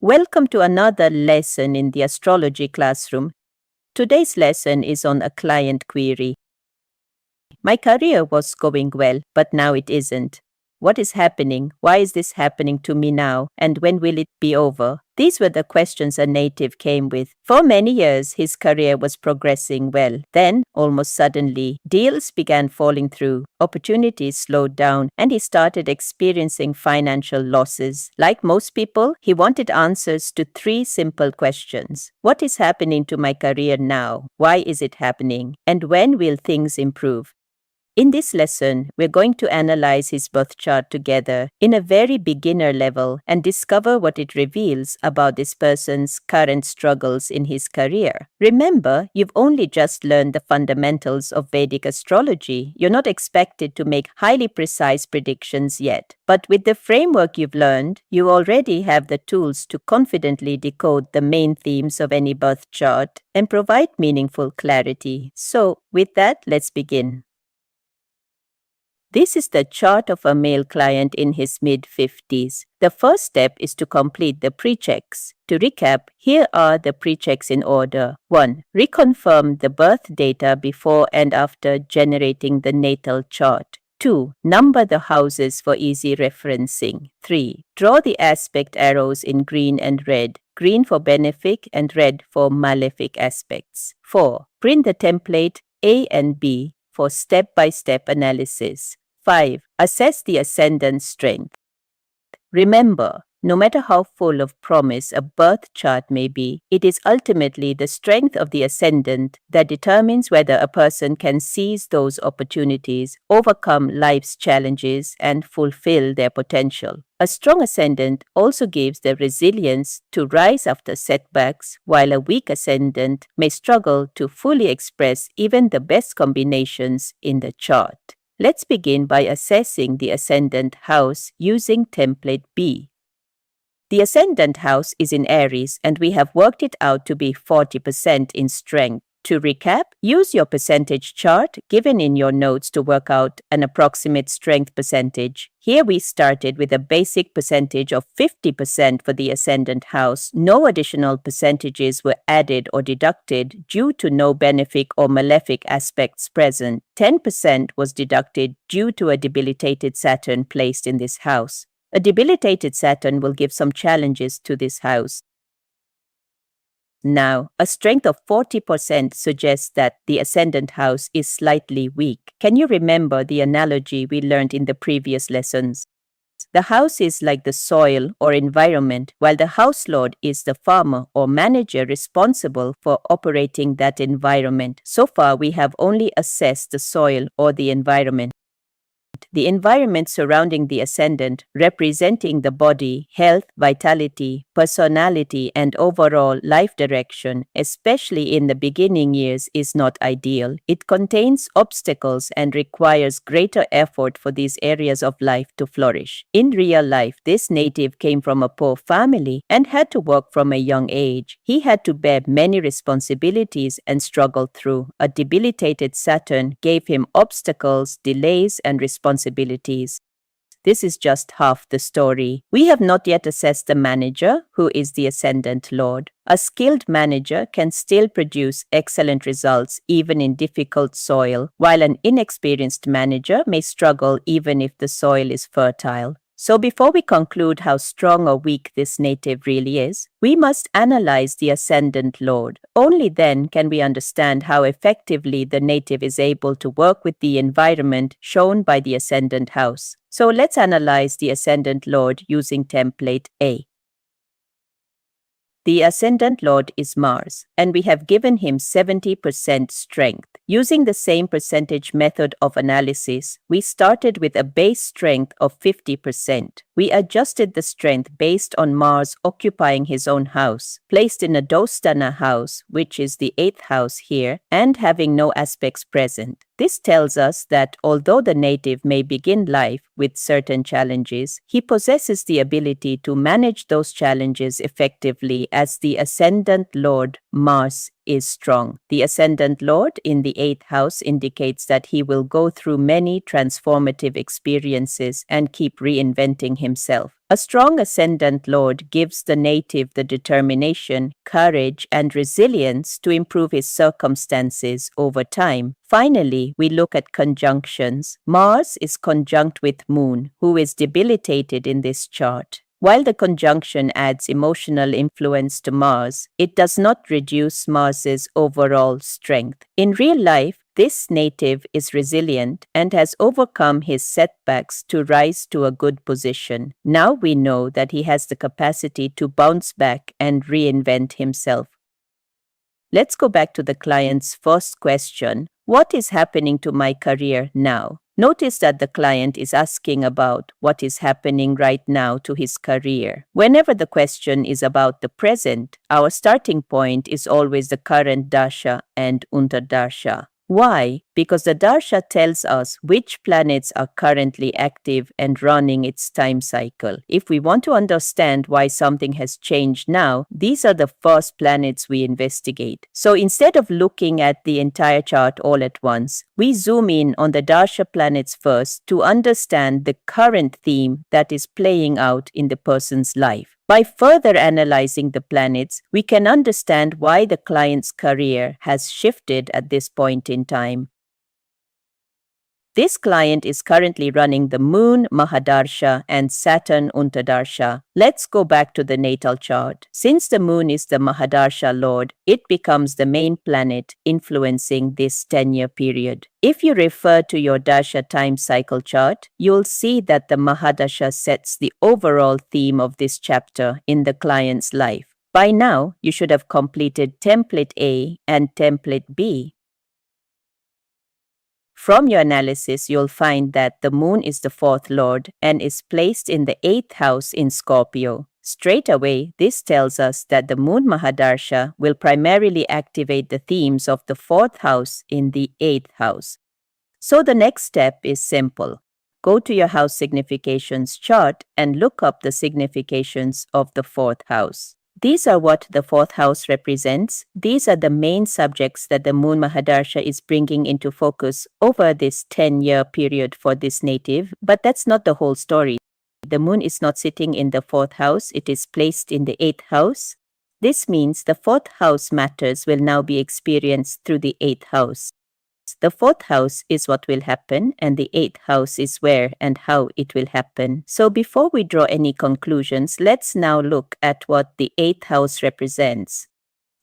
Welcome to another lesson in the astrology classroom. Today's lesson is on a client query. My career was going well, but now it isn't. What is happening? Why is this happening to me now? And when will it be over? These were the questions a native came with. For many years, his career was progressing well. Then, almost suddenly, deals began falling through, opportunities slowed down, and he started experiencing financial losses. Like most people, he wanted answers to three simple questions. What is happening to my career now? Why is it happening? And when will things improve? In this lesson, we're going to analyze his birth chart together in a very beginner level and discover what it reveals about this person's current struggles in his career. Remember, you've only just learned the fundamentals of Vedic astrology. You're not expected to make highly precise predictions yet. But with the framework you've learned, you already have the tools to confidently decode the main themes of any birth chart and provide meaningful clarity. So, with that, let's begin. This is the chart of a male client in his mid-50s. The first step is to complete the pre-checks. To recap, here are the pre-checks in order. 1. Reconfirm the birth data before and after generating the natal chart. 2. Number the houses for easy referencing. 3. Draw the aspect arrows in green and red. Green for benefic and red for malefic aspects. 4. Print the template A and B for step-by-step analysis. 5. Assess the ascendant strength. Remember, no matter how full of promise a birth chart may be, it is ultimately the strength of the ascendant that determines whether a person can seize those opportunities, overcome life's challenges, and fulfill their potential. A strong ascendant also gives the resilience to rise after setbacks, while a weak ascendant may struggle to fully express even the best combinations in the chart. Let's begin by assessing the ascendant house using template B. The ascendant house is in Aries, and we have worked it out to be 40% in strength. To recap, use your percentage chart given in your notes to work out an approximate strength percentage. Here we started with a basic percentage of 50% for the ascendant house. No additional percentages were added or deducted due to no benefic or malefic aspects present. 10% was deducted due to a debilitated Saturn placed in this house. A debilitated Saturn will give some challenges to this house. Now, a strength of 40% suggests that the ascendant house is slightly weak. Can you remember the analogy we learned in the previous lessons? The house is like the soil or environment, while the house lord is the farmer or manager responsible for operating that environment. So far, we have only assessed the soil or the environment. The environment surrounding the ascendant, representing the body, health, vitality, personality, and overall life direction, especially in the beginning years, is not ideal. It contains obstacles and requires greater effort for these areas of life to flourish. In real life, this native came from a poor family and had to work from a young age. He had to bear many responsibilities and struggled through. A debilitated Saturn gave him obstacles, delays, and responsibilities. This is just half the story. We have not yet assessed the manager, who is the ascendant lord. A skilled manager can still produce excellent results even in difficult soil, while an inexperienced manager may struggle even if the soil is fertile. So before we conclude how strong or weak this native really is, we must analyze the ascendant lord. Only then can we understand how effectively the native is able to work with the environment shown by the ascendant house. So let's analyze the ascendant lord using template A. The ascendant lord is Mars, and we have given him 70% strength. Using the same percentage method of analysis, we started with a base strength of 50%. We adjusted the strength based on Mars occupying his own house, placed in a Dostana house, which is the 8th house here, and having no aspects present. This tells us that although the native may begin life with certain challenges, he possesses the ability to manage those challenges effectively as the ascendant lord Mars is strong. The ascendant lord in the 8th house indicates that he will go through many transformative experiences and keep reinventing himself. A strong ascendant lord gives the native the determination, courage, and resilience to improve his circumstances over time. Finally, we look at conjunctions. Mars is conjunct with Moon, who is debilitated in this chart. While the conjunction adds emotional influence to Mars, it does not reduce Mars's overall strength. In real life, this native is resilient and has overcome his setbacks to rise to a good position. Now we know that he has the capacity to bounce back and reinvent himself. Let's go back to the client's first question. What is happening to my career now? Notice that the client is asking about what is happening right now to his career. Whenever the question is about the present, our starting point is always the current dasha and antardasha. Why? Because the dasha tells us which planets are currently active and running its time cycle. If we want to understand why something has changed now, these are the first planets we investigate. So instead of looking at the entire chart all at once, we zoom in on the dasha planets first to understand the current theme that is playing out in the person's life. By further analyzing the planets, we can understand why the client's career has shifted at this point in time. This client is currently running the Moon Mahadarsha and Saturn Antardasha. Let's go back to the natal chart. Since the Moon is the Mahadarsha lord, it becomes the main planet influencing this 10-year period. If you refer to your dasha time cycle chart, you'll see that the Mahadasha sets the overall theme of this chapter in the client's life. By now, you should have completed template A and template B. From your analysis, you'll find that the Moon is the fourth lord and is placed in the 8th house in Scorpio. Straight away, this tells us that the Moon Mahadarsha will primarily activate the themes of the 4th house in the 8th house. So the next step is simple. Go to your house significations chart and look up the significations of the 4th house. These are what the 4th house represents. These are the main subjects that the Moon Mahadarsha is bringing into focus over this 10-year period for this native, but that's not the whole story. The Moon is not sitting in the 4th house, it is placed in the 8th house. This means the 4th house matters will now be experienced through the 8th house. The 4th house is what will happen, and the 8th house is where and how it will happen. So before we draw any conclusions, let's now look at what the 8th house represents.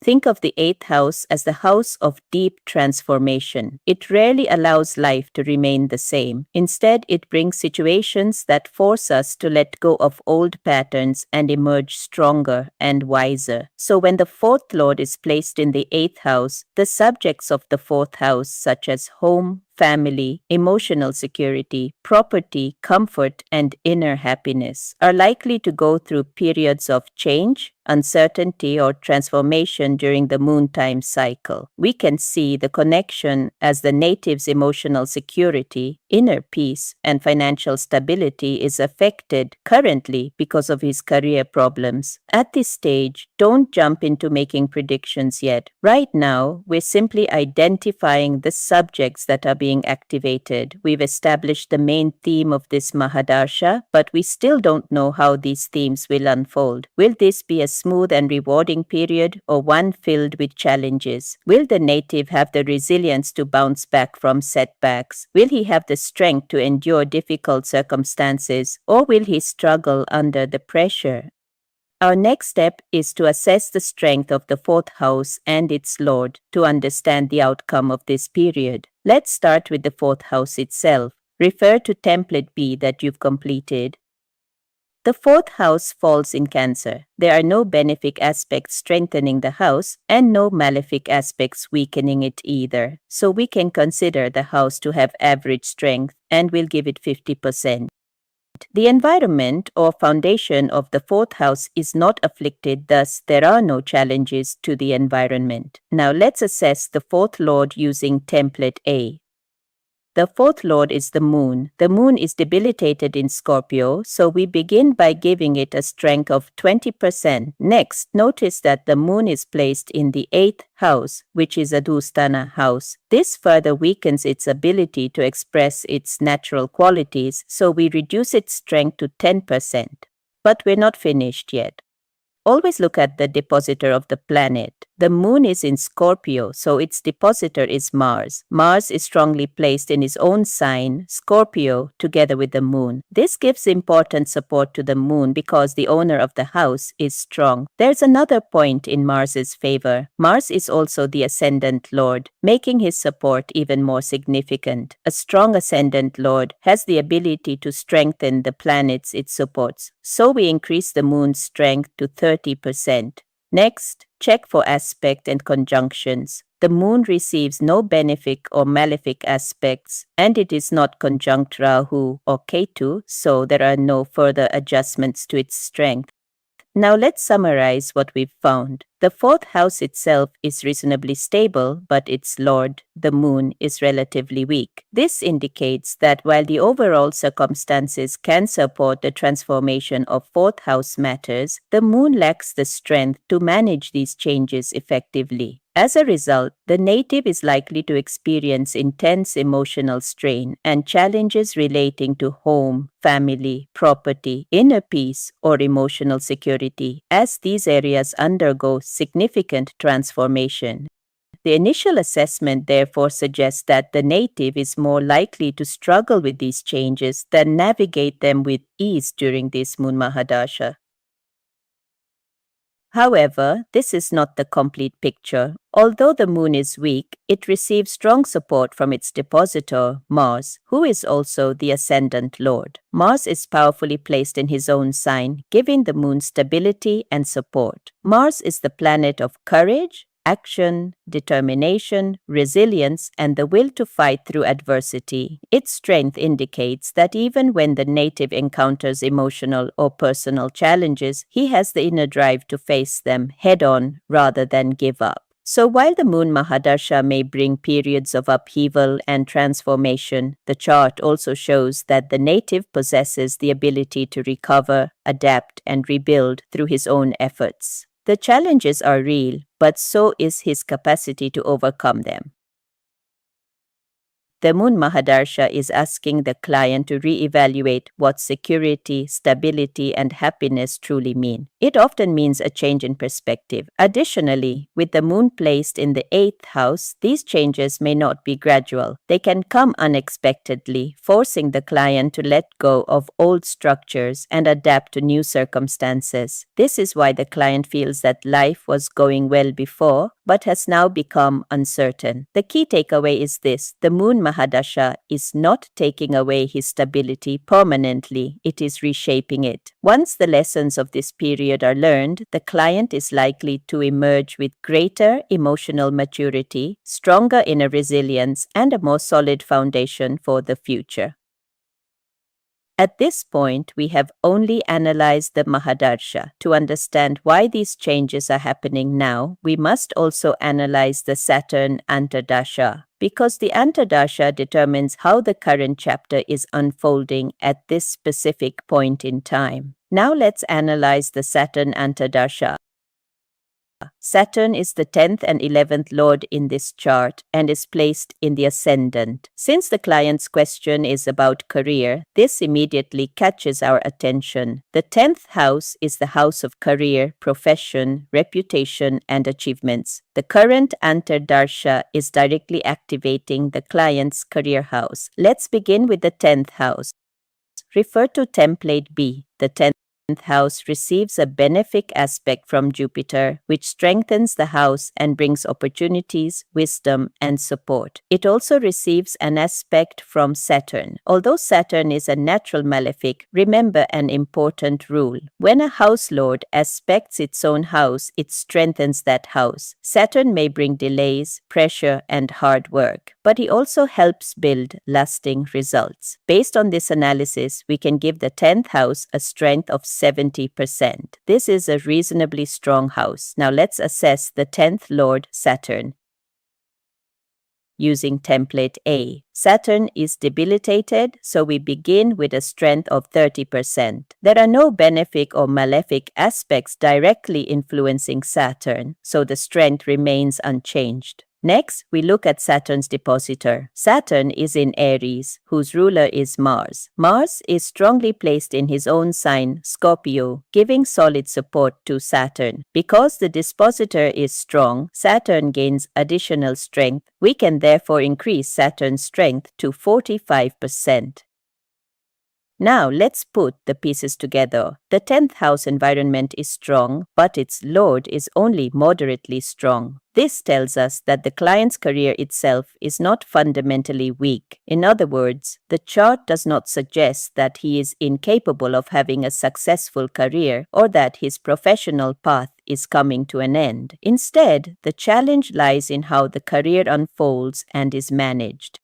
Think of the 8th house as the house of deep transformation. It rarely allows life to remain the same. Instead, it brings situations that force us to let go of old patterns and emerge stronger and wiser. So when the 4th lord is placed in the 8th house, the subjects of the 4th house, such as home, family, emotional security, property, comfort, and inner happiness, are likely to go through periods of change, uncertainty, or transformation during the moon time cycle. We can see the connection as the native's emotional security, inner peace, and financial stability is affected currently because of his career problems. At this stage, don't jump into making predictions yet. Right now, we're simply identifying the subjects that are being activated. We've established the main theme of this Mahadarsha, but we still don't know how these themes will unfold. Will this be a smooth and rewarding period, or one filled with challenges? Will the native have the resilience to bounce back from setbacks? Will he have the strength to endure difficult circumstances, or will he struggle under the pressure? Our next step is to assess the strength of the 4th house and its lord to understand the outcome of this period. Let's start with the 4th house itself. Refer to template B that you've completed. The 4th house falls in Cancer. There are no benefic aspects strengthening the house and no malefic aspects weakening it either. So we can consider the house to have average strength and we'll give it 50%. The environment or foundation of the 4th house is not afflicted, thus there are no challenges to the environment. Now let's assess the 4th lord using template A. The 4th lord is the moon. The moon is debilitated in Scorpio, so we begin by giving it a strength of 20%. Next, notice that the moon is placed in the 8th house, which is a Dusthana house. This further weakens its ability to express its natural qualities, so we reduce its strength to 10%. But we're not finished yet. Always look at the depositor of the planet. The moon is in Scorpio, so its depositor is Mars. Mars is strongly placed in his own sign, Scorpio, together with the moon. This gives important support to the moon because the owner of the house is strong. There's another point in Mars's favor. Mars is also the ascendant lord, making his support even more significant. A strong ascendant lord has the ability to strengthen the planets it supports, so we increase the moon's strength to 30%. Next, check for aspect and conjunctions. The moon receives no benefic or malefic aspects, and it is not conjunct Rahu or Ketu, so there are no further adjustments to its strength. Now let's summarize what we've found. The fourth house itself is reasonably stable, but its lord, the moon, is relatively weak. This indicates that while the overall circumstances can support the transformation of fourth house matters, the moon lacks the strength to manage these changes effectively. As a result, the native is likely to experience intense emotional strain and challenges relating to home, family, property, inner peace, or emotional security, as these areas undergo significant transformation. The initial assessment therefore suggests that the native is more likely to struggle with these changes than navigate them with ease during this Moon Mahadasha. However, this is not the complete picture. Although the moon is weak, it receives strong support from its depositor, Mars, who is also the ascendant lord. Mars is powerfully placed in his own sign, giving the moon stability and support. Mars is the planet of courage, action, determination, resilience, and the will to fight through adversity. Its strength indicates that even when the native encounters emotional or personal challenges, he has the inner drive to face them head-on rather than give up. So while the Moon Mahadasha may bring periods of upheaval and transformation, the chart also shows that the native possesses the ability to recover, adapt, and rebuild through his own efforts. The challenges are real, but so is his capacity to overcome them. The Moon Mahadasha is asking the client to reevaluate what security, stability, and happiness truly mean. It often means a change in perspective. Additionally, with the moon placed in the 8th house, these changes may not be gradual. They can come unexpectedly, forcing the client to let go of old structures and adapt to new circumstances. This is why the client feels that life was going well before, but has now become uncertain. The key takeaway is this: the Moon Mahadasha is not taking away his stability permanently, it is reshaping it. Once the lessons of this period are learned, the client is likely to emerge with greater emotional maturity, stronger inner resilience, and a more solid foundation for the future. At this point, we have only analyzed the Mahadasha. To understand why these changes are happening now, we must also analyze the Saturn antardasha, because the antardasha determines how the current chapter is unfolding at this specific point in time. Now let's analyze the Saturn antardasha. Saturn is the 10th and 11th lord in this chart and is placed in the ascendant. Since the client's question is about career, this immediately catches our attention. The 10th house is the house of career, profession, reputation, and achievements. The current antardasha is directly activating the client's career house. Let's begin with the 10th house. Refer to template B. The 10th house receives a benefic aspect from Jupiter, which strengthens the house and brings opportunities, wisdom, and support. It also receives an aspect from Saturn. Although Saturn is a natural malefic, remember an important rule. When a house lord aspects its own house, it strengthens that house. Saturn may bring delays, pressure, and hard work, but he also helps build lasting results. Based on this analysis, we can give the 10th house a strength of 70%. This is a reasonably strong house. Now let's assess the 10th Lord Saturn. Using template A. Saturn is debilitated, so we begin with a strength of 30%. There are no benefic or malefic aspects directly influencing Saturn, so the strength remains unchanged. Next, we look at Saturn's depositor. Saturn is in Aries, whose ruler is Mars. Mars is strongly placed in his own sign, Scorpio, giving solid support to Saturn. Because the dispositor is strong, Saturn gains additional strength. We can therefore increase Saturn's strength to 45%. Now, let's put the pieces together. The 10th house environment is strong, but its lord is only moderately strong. This tells us that the client's career itself is not fundamentally weak. In other words, the chart does not suggest that he is incapable of having a successful career or that his professional path is coming to an end. Instead, the challenge lies in how the career unfolds and is managed.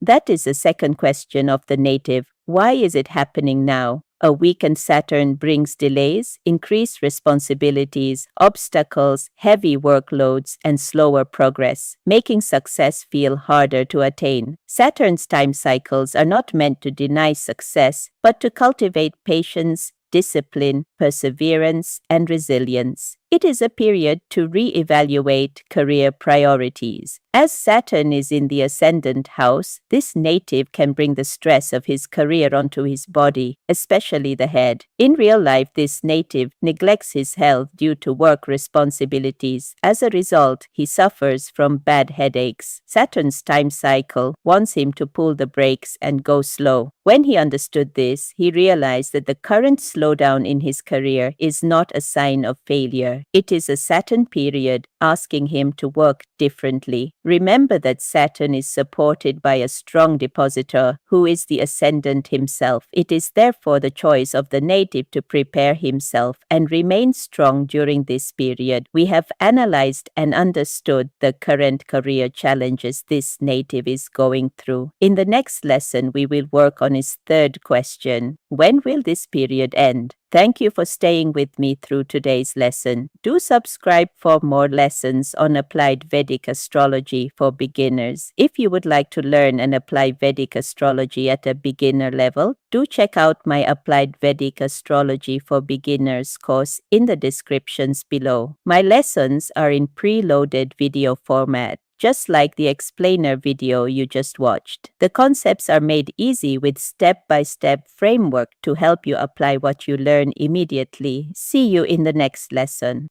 That is the second question of the native. Why is it happening now? A weakened Saturn brings delays, increased responsibilities, obstacles, heavy workloads, and slower progress, making success feel harder to attain. Saturn's time cycles are not meant to deny success, but to cultivate patience, discipline, perseverance, and resilience. It is a period to re-evaluate career priorities. As Saturn is in the ascendant house, this native can bring the stress of his career onto his body, especially the head. In real life, this native neglects his health due to work responsibilities. As a result, he suffers from bad headaches. Saturn's time cycle wants him to pull the brakes and go slow. When he understood this, he realized that the current slowdown in his career is not a sign of failure. It is a Saturn period asking him to work differently. Remember that Saturn is supported by a strong depositor who is the ascendant himself. It is therefore the choice of the native to prepare himself and remain strong during this period. We have analyzed and understood the current career challenges this native is going through. In the next lesson, we will work on his third question. When will this period end? Thank you for staying with me through today's lesson. Do subscribe for more lessons on applied Vedic astrology for beginners. If you would like to learn and apply Vedic astrology at a beginner level, do check out my Applied Vedic Astrology for Beginners course in the descriptions below. My lessons are in preloaded video format, just like the explainer video you just watched. The concepts are made easy with step-by-step framework to help you apply what you learn immediately. See you in the next lesson.